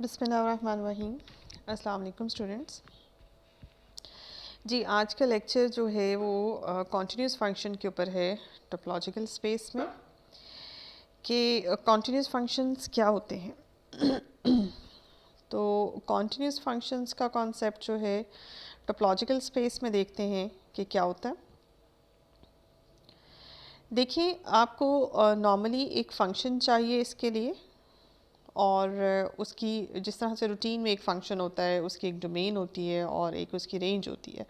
बिस्मिल्लाहिर्रहमानिर्रहीम। अस्सलाम वालेकुम स्टूडेंट्स। जी, आज का लेक्चर जो है वो कॉन्टिन्यूस फंक्शन के ऊपर है टोपोलॉजिकल स्पेस में कि कॉन्टिन्यूस फंक्शंस क्या होते हैं। तो कॉन्टिन्यूस फंक्शंस का कॉन्सेप्ट जो है टोपोलॉजिकल स्पेस में देखते हैं कि क्या होता है। देखिए, आपको नॉर्मली एक फ़ंक्शन चाहिए इसके लिए, और उसकी जिस तरह से रूटीन में एक फ़ंक्शन होता है, उसकी एक डोमेन होती है और एक उसकी रेंज होती है।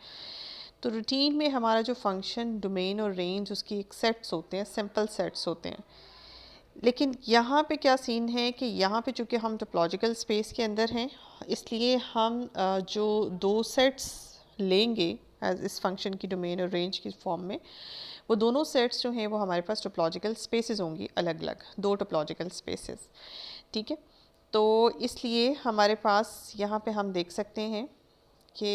तो रूटीन में हमारा जो फ़ंक्शन, डोमेन और रेंज उसकी एक सेट्स होते हैं, सिंपल सेट्स होते हैं। लेकिन यहाँ पे क्या सीन है कि यहाँ पे चूँकि हम टोपोलॉजिकल स्पेस के अंदर हैं, इसलिए हम जो दो सेट्स लेंगे एज इस फंक्शन की डोमेन और रेंज की फॉर्म में, वो दोनों सेट्स जो हैं वो हमारे पास टोपोलॉजिकल स्पेसेस होंगी, अलग अलग दो टोपोलॉजिकल स्पेसेस। ठीक है, तो इसलिए हमारे पास यहाँ पे हम देख सकते हैं कि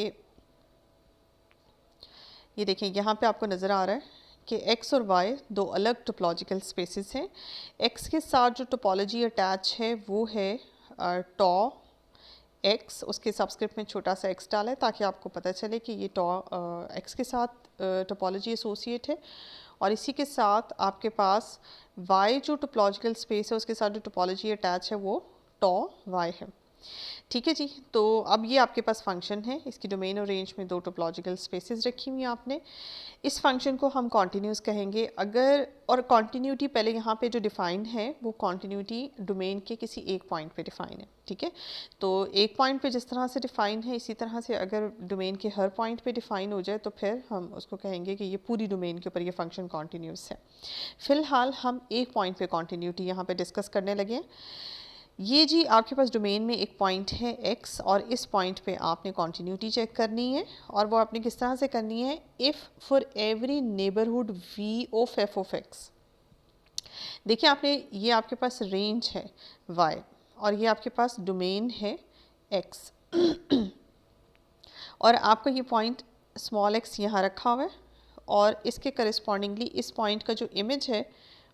ये देखें, यहाँ पे आपको नज़र आ रहा है कि x और y दो अलग टोपोलॉजिकल स्पेसेस हैं। x के साथ जो टोपोलॉजी अटैच है वो है टॉ x, उसके सबस्क्रिप्ट में छोटा सा x डाला है ताकि आपको पता चले कि ये टॉ x के साथ टोपोलॉजी एसोसिएट है। और इसी के साथ आपके पास y जो टोपोलॉजिकल स्पेस है उसके साथ जो टोपोलॉजी अटैच है वो टॉ y है। ठीक है जी, तो अब ये आपके पास फंक्शन है, इसकी डोमेन और रेंज में दो टोपोलॉजिकल स्पेसेस रखी हुई हैं आपने। इस फंक्शन को हम कॉन्टिन्यूस कहेंगे अगर, और कॉन्टिन्यूटी पहले यहाँ पे जो डिफ़ाइन है वो कॉन्टिन्यूटी डोमेन के किसी एक पॉइंट पे डिफ़ाइन है। ठीक है, तो एक पॉइंट पे जिस तरह से डिफ़ाइन है, इसी तरह से अगर डोमेन के हर पॉइंट पे डिफ़ाइन हो जाए तो फिर हम उसको कहेंगे कि ये पूरी डोमेन के ऊपर ये फंक्शन कॉन्टिन्यूस है। फ़िलहाल हम एक पॉइंट पे कॉन्टिन्यूटी यहाँ पे डिस्कस करने लगे हैं। ये जी आपके पास डोमेन में एक पॉइंट है x, और इस पॉइंट पे आपने कॉन्टिन्यूटी चेक करनी है, और वो आपने किस तरह से करनी है, if for every neighbourhood v of f of x। देखिए, आपने ये आपके पास रेंज है y और ये आपके पास डोमेन है x। और आपका ये पॉइंट स्मॉल x यहाँ रखा हुआ है, और इसके करस्पॉन्डिंगली इस पॉइंट का जो इमेज है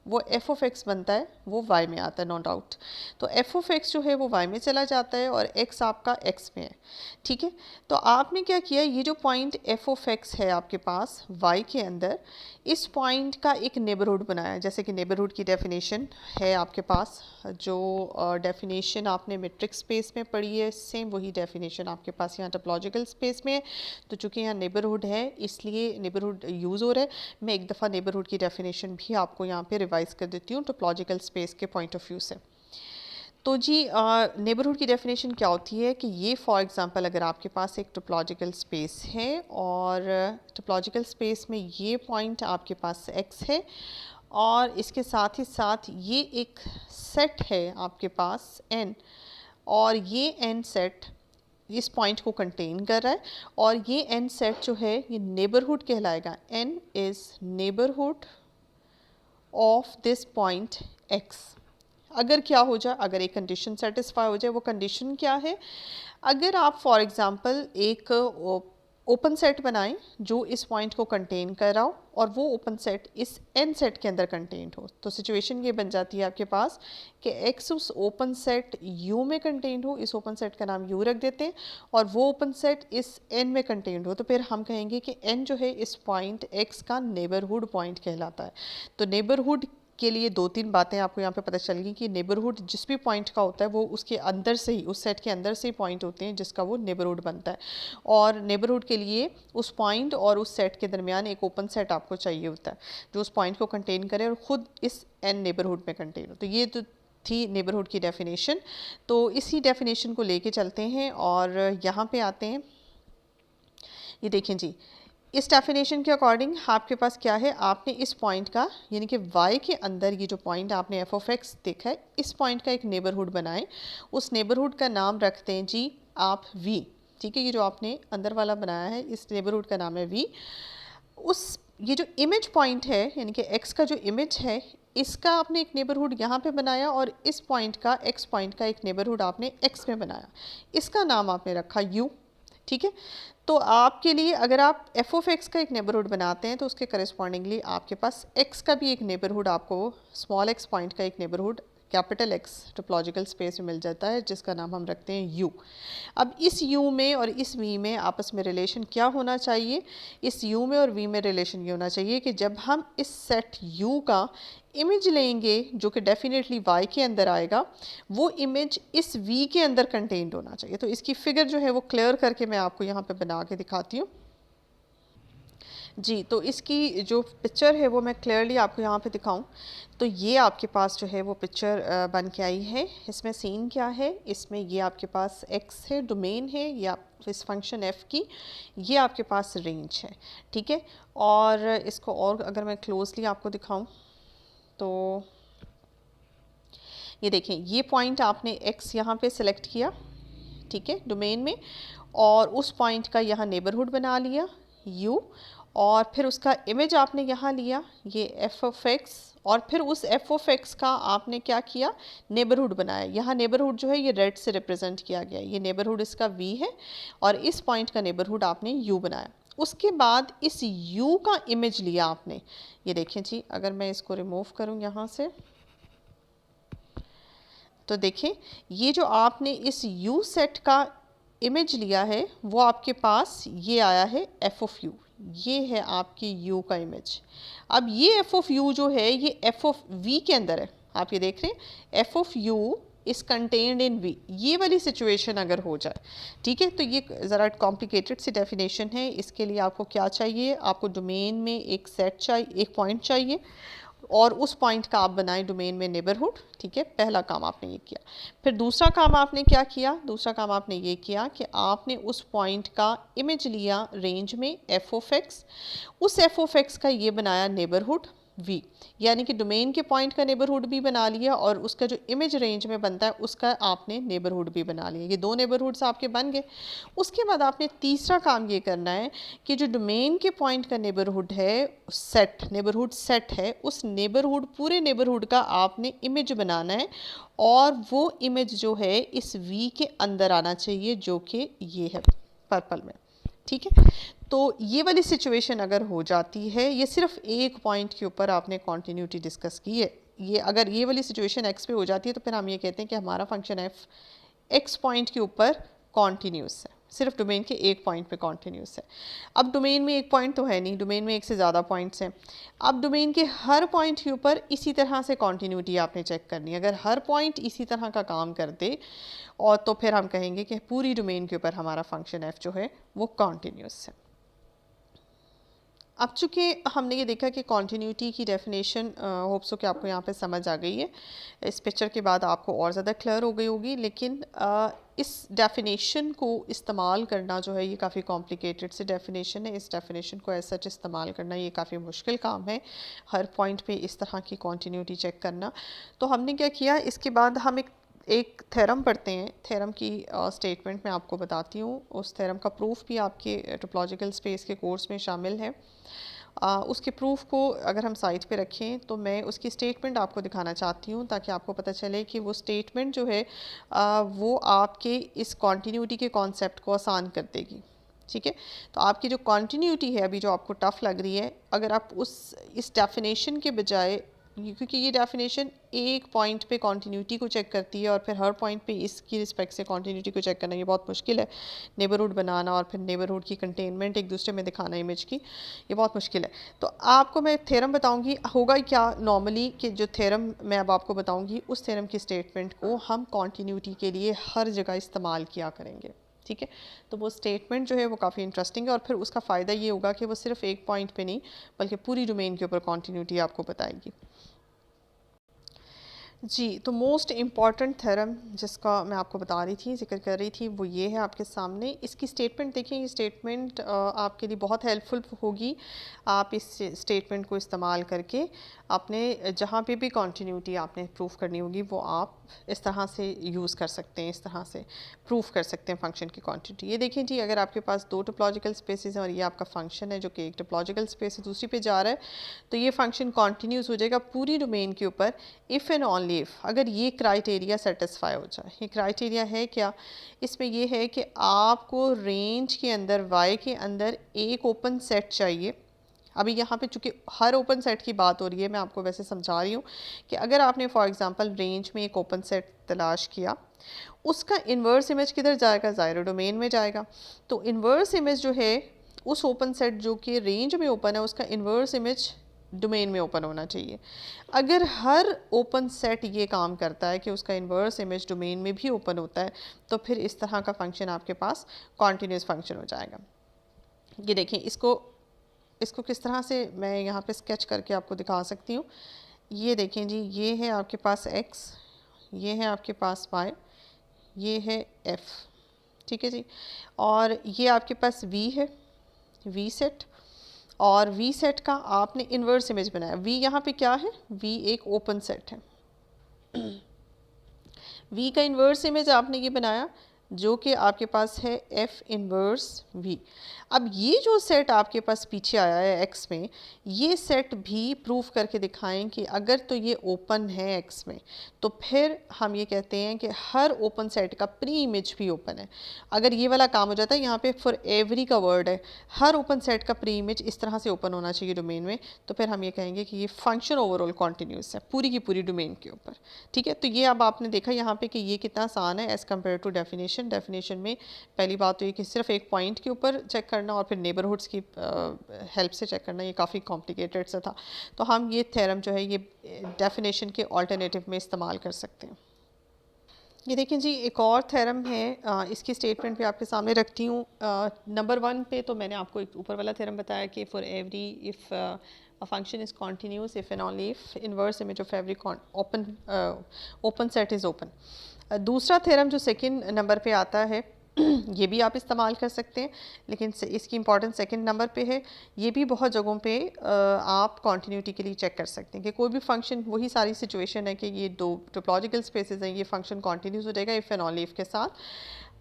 वो f ऑफ x बनता है, वो y में आता है, नो डाउट। तो f ऑफ x जो है वो y में चला जाता है और x आपका x में है। ठीक है, तो आपने क्या किया, ये जो पॉइंट f ऑफ x है आपके पास y के अंदर, इस पॉइंट का एक नेबरहुड बनाया। जैसे कि नेबरहुड की डेफिनेशन है आपके पास, जो डेफिनेशन आपने मेट्रिक स्पेस में पढ़ी है, सेम वही डेफिनेशन आपके पास यहाँ टोपोलॉजिकल स्पेस में है। तो चूँकि यहाँ नेबरहुड है इसलिए नेबरहुड यूज़ हो रहा है। मैं एक दफ़ा नेबरहुड की डेफिनेशन भी आपको यहाँ पे रिवाइज़ कर देती हूँ टोपोलॉजिकल स्पेस के पॉइंट ऑफ व्यू से। तो जी, नेबरहुड की डेफिनेशन क्या होती है कि ये फॉर एग्जांपल अगर आपके पास एक टोपोलॉजिकल स्पेस है और टोपोलॉजिकल स्पेस में ये पॉइंट आपके पास x है, और इसके साथ ही साथ ये एक सेट है आपके पास n, और ये n सेट इस पॉइंट को कंटेन कर रहा है, और ये n सेट जो है ये नेबरहुड कहलाएगा। n is neighbourhood of this point x। अगर क्या हो जाए, अगर एक कंडीशन सेटिस्फाई हो जाए, वो कंडीशन क्या है, अगर आप फॉर एग्जांपल एक ओपन सेट बनाएं जो इस पॉइंट को कंटेन कर रहा हो और वो ओपन सेट इस एन सेट के अंदर कंटेन्ड हो, तो सिचुएशन ये बन जाती है आपके पास कि x उस ओपन सेट u में कंटेन्ड हो, इस ओपन सेट का नाम u रख देते हैं, और वो ओपन सेट इस n में कंटेन्ड हो, तो फिर हम कहेंगे कि n जो है इस पॉइंट x का नेबरहुड पॉइंट कहलाता है। तो नेबरहुड के लिए दो तीन बातें आपको यहाँ पे पता चल गई कि नेबरहुड जिस भी पॉइंट का होता है वो उसके अंदर से ही, उस सेट के अंदर से ही पॉइंट होते हैं जिसका वो नेबरहुड बनता है, और नेबरहुड के लिए उस पॉइंट और उस सेट के दरमियान एक ओपन सेट आपको चाहिए होता है जो उस पॉइंट को कंटेन करे और ख़ुद इस एन नेबरहुड में कंटेन हो। तो ये तो थी नेबरहुड की डेफिनेशन। तो इसी डेफिनेशन को लेके चलते हैं और यहाँ पे आते हैं। ये देखें जी, इस डेफिनेशन के अकॉर्डिंग आपके पास क्या है, आपने इस पॉइंट का यानी कि y के अंदर ये जो पॉइंट आपने f ऑफ x देखा है, इस पॉइंट का एक नेबरहुड बनाएं। उस नेबरहुड का नाम रखते हैं जी आप v। ठीक है, ये जो आपने अंदर वाला बनाया है इस नेबरहुड का नाम है v। उस ये जो इमेज पॉइंट है यानी कि x का जो इमेज है, इसका आपने एक नेबरहुड यहाँ पे बनाया, और इस पॉइंट का x पॉइंट का एक नेबरहुड आपने x में बनाया, इसका नाम आपने रखा u। ठीक है, तो आपके लिए अगर आप f ऑफ x का एक नेबरहुड बनाते हैं तो उसके करस्पॉन्डिंगली आपके पास x का भी एक नेबरहुड, आपको स्मॉल x पॉइंट का एक neighbourhood capital x topological space में मिल जाता है, जिसका नाम हम रखते हैं यू। अब इस यू में और इस वी में आपस में रिलेशन क्या होना चाहिए? इस यू में और वी में रिलेशन ये होना चाहिए कि जब हम इस सेट यू का इमेज लेंगे जो कि डेफिनेटली वाई के अंदर आएगा, वो इमेज इस वी के अंदर कंटेन्ड होना चाहिए। तो इसकी फिगर जो है वो क्लियर करके मैं आपको यहाँ पे बना के दिखाती हूँ। जी, तो इसकी जो पिक्चर है वो मैं क्लियरली आपको यहाँ पे दिखाऊं तो ये आपके पास जो है वो पिक्चर बन के आई है। इसमें सीन क्या है? इसमें ये आपके पास x है, डोमेन है, या इस फंक्शन f की ये आपके पास रेंज है, ठीक है। और इसको और अगर मैं क्लोजली आपको दिखाऊं तो ये देखें, ये पॉइंट आपने x यहाँ पे सिलेक्ट किया, ठीक है, डोमेन में, और उस पॉइंट का यहाँ नेबरहुड बना लिया u, और फिर उसका इमेज आपने यहाँ लिया ये एफ ऑफ एक्स, और फिर उस एफ ऑफ एक्स का आपने क्या किया? नेबरहुड बनाया। यहाँ नेबरहुड जो है ये रेड से रिप्रेजेंट किया गया, ये नेबरहुड इसका v है, और इस पॉइंट का नेबरहुड आपने u बनाया। उसके बाद इस u का इमेज लिया आपने, ये देखें जी, अगर मैं इसको रिमूव करूँ यहाँ से तो देखें, ये जो आपने इस u सेट का इमेज लिया है वो आपके पास ये आया है एफ ऑफ यू, ये है आपकी u का इमेज। अब ये f ऑफ u जो है ये f ऑफ v के अंदर है, आप ये देख रहे हैं, f of u is contained in v। ये वाली सिचुएशन अगर हो जाए, ठीक है, तो ये ज़रा कॉम्प्लिकेटेड सी डेफिनेशन है। इसके लिए आपको क्या चाहिए? आपको डोमेन में एक सेट चाहिए, एक पॉइंट चाहिए, और उस पॉइंट का आप बनाएं डोमेन में नेबरहुड, ठीक है। पहला काम आपने ये किया। फिर दूसरा काम आपने क्या किया? दूसरा काम आपने ये किया कि आपने उस पॉइंट का इमेज लिया रेंज में एफ ऑफ एक्स, उस एफ ऑफ एक्स का ये बनाया नेबरहुड v, यानी कि डोमेन के पॉइंट का नेबरहुड भी बना लिया और उसका जो इमेज रेंज में बनता है उसका आपने नेबरहुड भी बना लिया। ये दो नेबरहुड्स आपके बन गए। उसके बाद आपने तीसरा काम ये करना है कि जो डोमेन के पॉइंट का नेबरहुड है, सेट नेबरहुड सेट है, उस नेबरहुड पूरे नेबरहुड का आपने इमेज बनाना है, और वो इमेज जो है इस v के अंदर आना चाहिए, जो कि ये है पर्पल में, ठीक है। तो ये वाली सिचुएशन अगर हो जाती है, ये सिर्फ एक पॉइंट के ऊपर आपने कॉन्टिन्यूटी डिस्कस की है, ये अगर ये वाली सिचुएशन x पे हो जाती है तो फिर हम ये कहते हैं कि हमारा फंक्शन f x पॉइंट के ऊपर कॉन्टिन्यूस है, सिर्फ डोमेन के एक पॉइंट पे कॉन्टिन्यूस है। अब डोमेन में एक पॉइंट तो है नहीं, डोमेन में एक से ज़्यादा पॉइंट्स हैं। अब डोमेन के हर पॉइंट के ऊपर इसी तरह से कॉन्टिन्यूटी आपने चेक करनी है। अगर हर पॉइंट इसी तरह का काम कर दे और तो फिर हम कहेंगे कि पूरी डोमेन के ऊपर हमारा फंक्शन f जो है वो कॉन्टिन्यूस है। अब चूँकि हमने ये देखा कि कॉन्टिन्यूटी की डेफिनेशन होप सो कि आपको यहाँ पे समझ आ गई है, इस पिक्चर के बाद आपको और ज़्यादा क्लियर हो गई होगी, लेकिन इस डेफिनेशन को इस्तेमाल करना जो है ये काफ़ी कॉम्प्लिकेटेड सी डेफिनेशन है। इस डेफिनेशन को एज सच इस्तेमाल करना ये काफ़ी मुश्किल काम है, हर पॉइंट पे इस तरह की कॉन्टिन्यूटी चेक करना। तो हमने क्या किया, इसके बाद हम एक थ्योरम पढ़ते हैं। थ्योरम की स्टेटमेंट मैं आपको बताती हूँ। उस थ्योरम का प्रूफ भी आपके टोपोलॉजिकल स्पेस के कोर्स में शामिल है। उसके प्रूफ को अगर हम साइट पे रखें तो मैं उसकी स्टेटमेंट आपको दिखाना चाहती हूँ, ताकि आपको पता चले कि वो स्टेटमेंट जो है वो आपके इस कॉन्टिन्यूटी के कॉन्सेप्ट को आसान कर देगी, ठीक है। तो आपकी जो कॉन्टिन्यूटी है अभी जो आपको टफ़ लग रही है, अगर आप इस डेफिनेशन के बजाय, क्योंकि ये डेफिनेशन एक पॉइंट पे कॉन्टिन्यूटी को चेक करती है और फिर हर पॉइंट पे इसकी रिस्पेक्ट से कॉन्टिन्यूटी को चेक करना ये बहुत मुश्किल है। नेबरहुड बनाना और फिर नेबरहुड की कंटेनमेंट एक दूसरे में दिखाना इमेज की, ये बहुत मुश्किल है। तो आपको मैं थ्योरम बताऊंगी, होगा क्या नॉर्मली कि जो थ्योरम मैं अब आपको बताऊंगी उस थ्योरम की स्टेटमेंट को हम कॉन्टिन्यूटी के लिए हर जगह इस्तेमाल किया करेंगे, ठीक है। तो वो स्टेटमेंट जो है वो काफ़ी इंटरेस्टिंग है, और फिर उसका फ़ायदा ये होगा कि वो सिर्फ एक पॉइंट पे नहीं बल्कि पूरी डोमेन के ऊपर कॉन्टिन्यूटी आपको बताएगी। जी, तो मोस्ट इम्पॉर्टेंट थ्योरम जिसका मैं आपको बता रही थी, जिक्र कर रही थी, वो ये है आपके सामने। इसकी स्टेटमेंट देखिए, ये स्टेटमेंट आपके लिए बहुत हेल्पफुल होगी। आप इस स्टेटमेंट को इस्तेमाल करके आपने जहाँ पे भी कॉन्टिन्यूटी आपने प्रूफ करनी होगी वो आप इस तरह से यूज़ कर सकते हैं, इस तरह से प्रूफ कर सकते हैं फंक्शन की कॉन्टिन्यूटी। ये देखें जी, अगर आपके पास दो टोपोलॉजिकल स्पेसेस हैं और ये आपका फंक्शन है जो कि एक टोपोलॉजिकल स्पेस से दूसरी पे जा रहा है, तो ये फंक्शन कॉन्टिन्यूस हो जाएगा पूरी डोमेन के ऊपर इफ़ एंड ओनली इफ़, अगर ये क्राइटेरिया सेटिस्फाई हो जाए। ये क्राइटेरिया है क्या? इसमें ये है कि आपको रेंज के अंदर, वाई के अंदर एक ओपन सेट चाहिए, अभी यहाँ पे चूँकि हर ओपन सेट की बात हो रही है, मैं आपको वैसे समझा रही हूँ कि अगर आपने फॉर एग्जांपल रेंज में एक ओपन सेट तलाश किया, उसका इन्वर्स इमेज किधर जाएगा, ज़ाहिर डोमेन में जाएगा। तो इन्वर्स इमेज जो है उस ओपन सेट जो कि रेंज में ओपन है, उसका इन्वर्स इमेज डोमेन में ओपन होना चाहिए। अगर हर ओपन सेट ये काम करता है कि उसका इन्वर्स इमेज डोमेन में भी ओपन होता है, तो फिर इस तरह का फंक्शन आपके पास कॉन्टीन्यूस फंक्शन हो जाएगा। ये देखिए, इसको किस तरह से मैं यहाँ पे स्केच करके आपको दिखा सकती हूँ। ये देखें जी, ये है आपके पास x, ये है आपके पास y, ये है f, ठीक है जी। और ये आपके पास v है, v सेट, और v सेट का आपने इन्वर्स इमेज बनाया। v यहाँ पे क्या है, v एक ओपन सेट है। v का इन्वर्स इमेज आपने ये बनाया जो कि आपके पास है f इन्वर्स v। अब ये जो सेट आपके पास पीछे आया है x में, ये सेट भी प्रूफ करके दिखाएं कि अगर तो ये ओपन है x में, तो फिर हम ये कहते हैं कि हर ओपन सेट का प्री इमेज भी ओपन है। अगर ये वाला काम हो जाता है, यहाँ पे फॉर एवरी का वर्ड है, हर ओपन सेट का प्री इमेज इस तरह से ओपन होना चाहिए डोमेन में, तो फिर हम ये कहेंगे कि ये फंक्शन ओवरऑल कॉन्टीन्यूस है पूरी की पूरी डोमेन के ऊपर, ठीक है। तो ये अब आपने देखा यहाँ पे कि ये कितना आसान है एज़ कम्पेयर टू डेफिनेशन में पहली बात तो ये कि सिर्फ एक पॉइंट के ऊपर चेक करना और फिर नेबरहुड्स की हेल्प से चेक करना, ये काफ़ी कॉम्प्लिकेटेड सा था। तो हम ये थ्योरम जो है ये डेफिनेशन के ऑल्टरनेटिव में इस्तेमाल कर सकते हैं। ये देखें जी, एक और थ्योरम है, इसकी स्टेटमेंट भी आपके सामने रखती हूँ। नंबर 1 पे तो मैंने आपको एक ऊपर वाला थ्योरम बताया कि for every if a function is continuous if and only if inverse image of every open set is open। दूसरा थ्योरम जो सेकंड नंबर पे आता है ये भी आप इस्तेमाल कर सकते हैं, लेकिन इसकी इंपॉर्टेंस सेकंड नंबर पे है। ये भी बहुत जगहों पे आप कॉन्टीन्यूटी के लिए चेक कर सकते हैं कि कोई भी फंक्शन, वही सारी सिचुएशन है कि ये दो टोपोलॉजिकल स्पेसेस हैं, ये फंक्शन कॉन्टीन्यूस हो जाएगा इफ़ एंड ओनली इफ़ के साथ।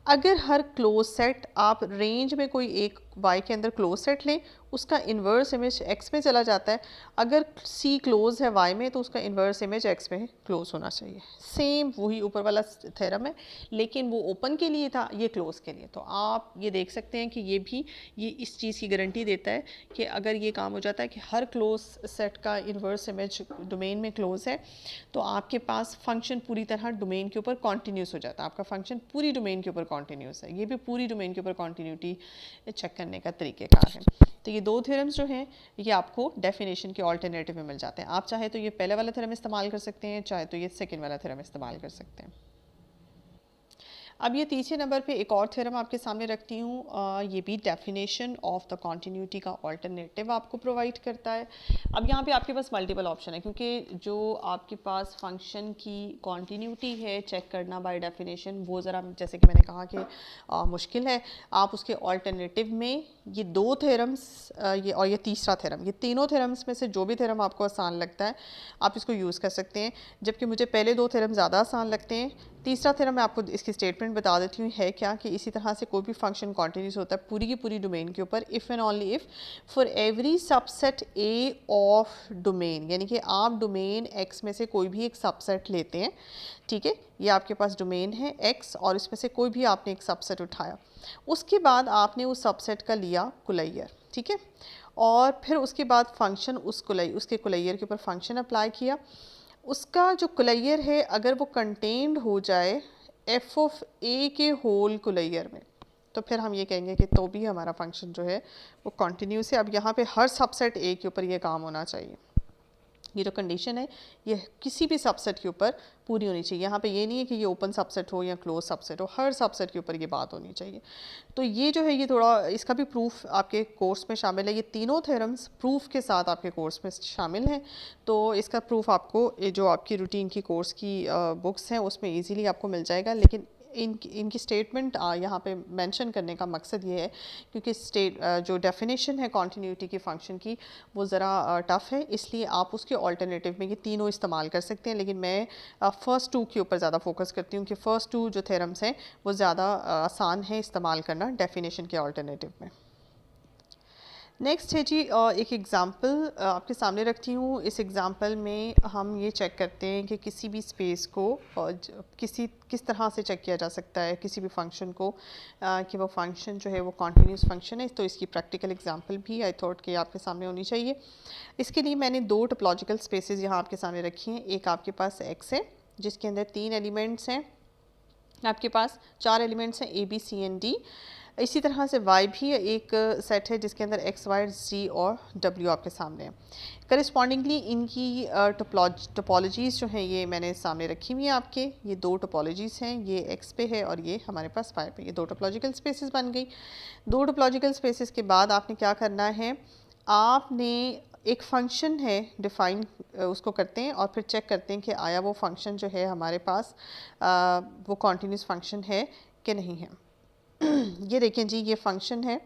अगर हर क्लोज सेट आप रेंज में कोई एक y के अंदर क्लोज सेट लें, उसका इन्वर्स इमेज x में चला जाता है। अगर c क्लोज है y में, तो उसका इन्वर्स इमेज x में क्लोज होना चाहिए। सेम वही ऊपर वाला थ्योरम है, लेकिन वो ओपन के लिए था, ये क्लोज के लिए। तो आप ये देख सकते हैं कि ये इस चीज़ की गारंटी देता है कि अगर ये काम हो जाता है कि हर क्लोज सेट का इन्वर्स इमेज डोमेन में क्लोज है, तो आपके पास फंक्शन पूरी तरह डोमेन के ऊपर कॉन्टीन्यूस हो जाता है। आपका फंक्शन पूरी डोमेन के ऊपर कॉन्टीन्यूस है। ये भी पूरी डोमेन के ऊपर कॉन्टीन्यूटी चेक करने का तरीक़ेकार है। तो ये दो थ्योरम्स जो हैं ये आपको डेफिनेशन के ऑल्टरनेटिव में मिल जाते हैं। आप चाहे तो ये पहले वाला थ्योरम इस्तेमाल कर सकते हैं, चाहे तो ये सेकंड वाला थ्योरम इस्तेमाल कर सकते हैं। अब ये तीसरे नंबर पे एक और थ्योरम आपके सामने रखती हूँ। ये भी डेफिनेशन ऑफ द कॉन्टीन्यूटी का ऑल्टरनेटिव आपको प्रोवाइड करता है। अब यहाँ पे आपके पास मल्टीपल ऑप्शन है, क्योंकि जो आपके पास फंक्शन की कॉन्टीन्यूटी है चेक करना बाय डेफिनेशन, वो ज़रा जैसे कि मैंने कहा कि मुश्किल है। आप उसके ऑल्टरनेटिव में ये दो थ्योरम्स ये और ये तीसरा थ्योरम, ये तीनों थ्योरम्स में से जो भी थ्योरम आपको आसान लगता है आप इसको यूज़ कर सकते हैं। जबकि मुझे पहले दो थ्योरम ज़्यादा आसान लगते हैं। तीसरा थ्योरम मैं आपको इसकी स्टेटमेंट बता देती हूँ है क्या, कि इसी तरह से कोई भी फंक्शन कॉन्टीन्यूस होता है पूरी की पूरी डोमेन के ऊपर if and only if for every subset A of domain, यानी कि आप डोमेन एक्स में से कोई भी एक सबसेट लेते हैं, ठीक है। ये आपके पास डोमेन है एक्स और इसमें से कोई भी आपने एक सबसेट उठाया, उसके बाद आपने उस सबसेट का लिया कुलैयर, ठीक है, और फिर उसके बाद फंक्शन उसके कुलैयर के ऊपर फंक्शन अप्लाई किया। उसका जो कुलैयर है अगर वो कंटेन्ड हो जाए एफ ऑफ ए के होल कुलैयर में, तो फिर हम ये कहेंगे कि तो भी हमारा फंक्शन जो है वो कॉन्टीन्यूस है। अब यहाँ पे हर सबसेट ए के ऊपर ये काम होना चाहिए। ये जो कंडीशन है ये किसी भी सबसेट के ऊपर पूरी होनी चाहिए। यहाँ पे ये नहीं है कि ये ओपन सबसेट हो या क्लोज सबसेट हो, हर सबसेट के ऊपर ये बात होनी चाहिए। तो ये जो है ये थोड़ा इसका भी प्रूफ आपके कोर्स में शामिल है। ये तीनों थ्योरम्स प्रूफ के साथ आपके कोर्स में शामिल हैं। तो इसका प्रूफ आपको जो आपकी रूटीन की कोर्स की बुक्स हैं उसमें ईजीली आपको मिल जाएगा। लेकिन इनकी स्टेटमेंट यहाँ पे मेंशन करने का मकसद ये है क्योंकि जो डेफिनेशन है कॉन्टीन्यूटी की फ़ंक्शन की वो ज़रा टफ़ है, इसलिए आप उसके ऑल्टरनेटिव में ये तीनों इस्तेमाल कर सकते हैं। लेकिन मैं फ़र्स्ट टू के ऊपर ज़्यादा फोकस करती हूँ कि फ़र्स्ट टू जो थ्योरम्स हैं वो ज़्यादा आसान है इस्तेमाल करना डेफिनेशन के ऑल्टरनेटिव में। नेक्स्ट है जी एक एग्ज़ाम्पल आपके सामने रखती हूँ। इस एग्ज़ाम्पल में हम ये चेक करते हैं कि किसी भी स्पेस को किस तरह से चेक किया जा सकता है किसी भी फंक्शन को, कि वो फंक्शन जो है वो कॉन्टीन्यूस फंक्शन है। तो इसकी प्रैक्टिकल एग्ज़ाम्पल भी आई थॉट कि आपके सामने होनी चाहिए। इसके लिए मैंने दो टोपोलॉजिकल स्पेसेस यहाँ आपके सामने रखी हैं। एक आपके पास एक्स है जिसके अंदर 3 एलिमेंट्स हैं, आपके पास 4 एलिमेंट्स हैं A B C and D. इसी तरह से y भी एक सेट है जिसके अंदर x, y, z और w आपके सामने है। करस्पॉन्डिंगली इनकी टोपोलॉजीज़ जो हैं ये मैंने सामने रखी हुई हैं आपके। ये दो टोपोलॉजीज़ हैं, ये x पे है और ये हमारे पास y पे। ये दो टोपोलॉजिकल स्पेसेस बन गई। दो टोपोलॉजिकल स्पेसेस के बाद आपने क्या करना है, आपने एक फंक्शन है डिफ़ाइन उसको करते हैं और फिर चेक करते हैं कि आया वो फंक्शन जो है हमारे पास वो कॉन्टीन्यूस फंक्शन है कि नहीं है। ये देखें जी, ये फंक्शन है,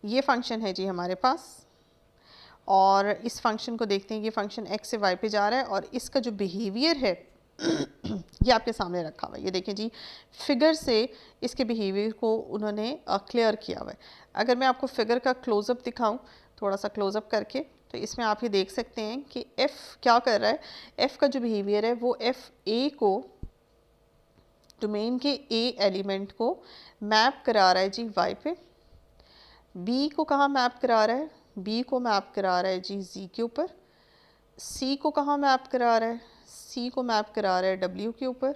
ये फंक्शन है जी हमारे पास। और इस फंक्शन को देखते हैं, ये फंक्शन x से y पे जा रहा है और इसका जो बिहेवियर है ये आपके सामने रखा हुआ है। ये देखें जी, फिगर से इसके बिहेवियर को उन्होंने क्लियर किया हुआ है। अगर मैं आपको फिगर का क्लोज़अप दिखाऊं, थोड़ा सा क्लोज़अप करके, तो इसमें आप ये देख सकते हैं कि f क्या कर रहा है। f का जो बिहेवियर है वो f a को, डोमेन के a एलिमेंट को मैप करा रहा है जी y पे। b को कहाँ मैप करा रहा है, b को मैप करा रहा है जी z के ऊपर। c को कहाँ मैप करा रहा है, c को मैप करा रहा है w के ऊपर।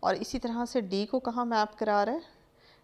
और इसी तरह से d को कहाँ मैप करा रहा है,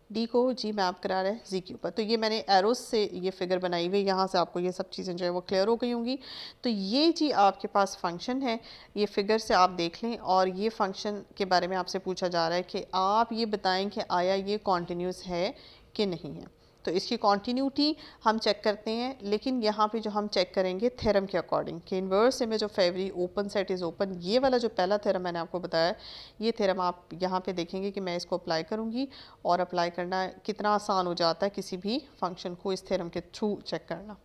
d को g मैप करा रहा है z के ऊपर। तो ये मैंने एरोस से ये फिगर बनाई हुई है, यहाँ से आपको ये सब चीज़ें जो है वो क्लियर हो गई होंगी। तो ये जी आपके पास फंक्शन है, ये फिगर से आप देख लें। और ये फंक्शन के बारे में आपसे पूछा जा रहा है कि आप ये बताएं कि आया ये कॉन्टीन्यूस है कि नहीं है। तो इसकी कॉन्टीन्यूटी हम चेक करते हैं, लेकिन यहाँ पे जो हम चेक करेंगे थ्योरम के अकॉर्डिंग कि inverse image of every open set is open. ये वाला जो पहला थ्योरम मैंने आपको बताया, ये थ्योरम आप यहाँ पे देखेंगे कि मैं इसको अप्लाई करूँगी। और अप्लाई करना कितना आसान हो जाता है किसी भी फंक्शन को इस थ्योरम के थ्रू चेक करना।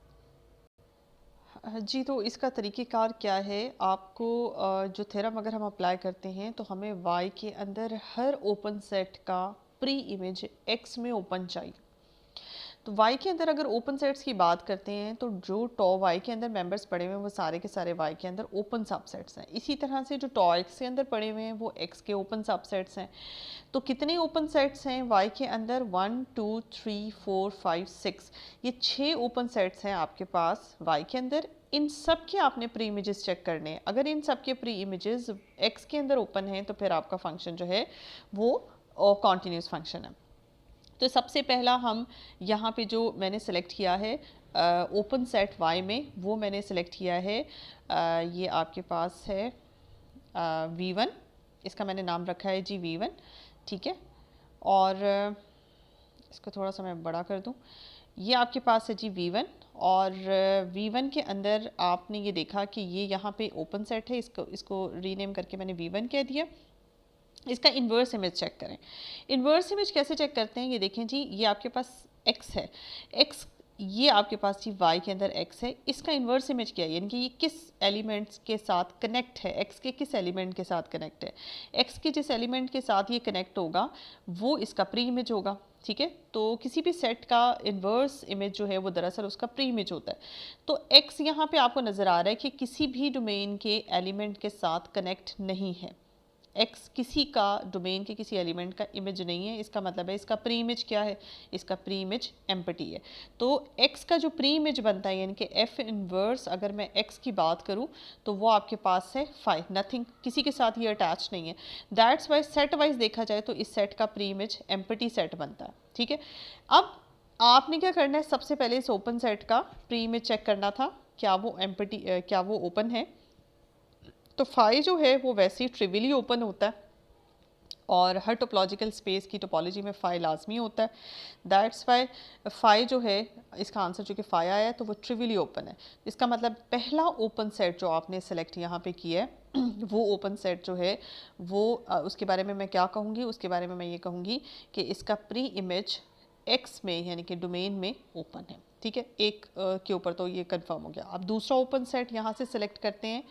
जी, तो इसका तरीक़ेकार क्या है, आपको जो थ्योरम अगर हम अप्लाई करते हैं तो हमें y के अंदर हर ओपन सेट का प्री इमेज x में ओपन चाहिए। तो y के अंदर अगर ओपन सेट्स की बात करते हैं तो जो टॉ y के अंदर मेंबर्स पड़े हुए हैं वो सारे के सारे y के अंदर ओपन सबसेट्स हैं। इसी तरह से जो टॉ x के अंदर पड़े हुए हैं वो x के ओपन सबसेट्स हैं। तो कितने ओपन सेट्स हैं y के अंदर, 1 2 3 4 5 6, ये 6 ओपन सेट्स हैं आपके पास y के अंदर। इन सब के आपने प्री इमेजेस चेक करने हैं। अगर इन सब के प्री इमेजेस x के अंदर ओपन हैं तो फिर आपका फंक्शन जो है वो कॉन्टीन्यूस फंक्शन है। तो सबसे पहला हम यहाँ पे जो मैंने सेलेक्ट किया है ओपन सेट y में, वो मैंने सेलेक्ट किया है ये आपके पास है v1। इसका मैंने नाम रखा है जी v1, ठीक है। और इसको थोड़ा सा मैं बड़ा कर दूँ। ये आपके पास है जी v1। और v1 के अंदर आपने ये देखा कि ये यहाँ पे ओपन सेट है, इसको रीनेम करके मैंने v1 कह दिया। इसका इन्वर्स इमेज चेक करें। इन्वर्स इमेज कैसे चेक करते हैं, ये देखें जी, ये आपके पास x है, x ये आपके पास जी y के अंदर x है। इसका इन्वर्स इमेज क्या है, यानी कि ये किस एलिमेंट्स के साथ कनेक्ट है, x के किस एलिमेंट के साथ कनेक्ट है। x के जिस एलिमेंट के साथ ये कनेक्ट होगा वो इसका प्री इमेज होगा, ठीक है। तो किसी भी सेट का इन्वर्स इमेज जो है वो दरअसल उसका प्री इमेज होता है। तो x यहाँ पे आपको नज़र आ रहा है कि किसी भी डोमेन के एलिमेंट के साथ कनेक्ट नहीं है। x किसी का डोमेन के किसी एलिमेंट का इमेज नहीं है, इसका मतलब है इसका प्री इमेज क्या है, इसका प्री इमेज एम्प्टी है। तो x का जो प्री इमेज बनता है, यानी कि f इनवर्स, अगर मैं x की बात करूं तो वो आपके पास है 5, नथिंग, किसी के साथ ये अटैच नहीं है। दैट्स वाइज सेट वाइज देखा जाए तो इस सेट का प्री इमेज एम्प्टी सेट बनता है, ठीक है। अब आपने क्या करना है, सबसे पहले इस ओपन सेट का प्री इमेज चेक करना था, क्या वो एम्प्टी, क्या वो ओपन है। तो फाई जो है वो वैसे ही ट्रिवियली ओपन होता है और हर टोपोलॉजिकल स्पेस की टोपोलॉजी में फाई लाजमी होता है। दैट्स वाई फाई जो है, इसका आंसर जो कि फाई आया है तो वो ट्रिवियली ओपन है। इसका मतलब पहला ओपन सेट जो आपने सेलेक्ट यहाँ पे किया है वो ओपन सेट जो है वो उसके बारे में मैं क्या कहूँगी, उसके बारे में मैं ये कहूँगी कि इसका प्री इमेज एक्स में यानी कि डोमेन में ओपन है, ठीक है। एक के ऊपर तो ये कंफर्म हो गया। अब दूसरा ओपन सेट यहाँ से सिलेक्ट करते हैं।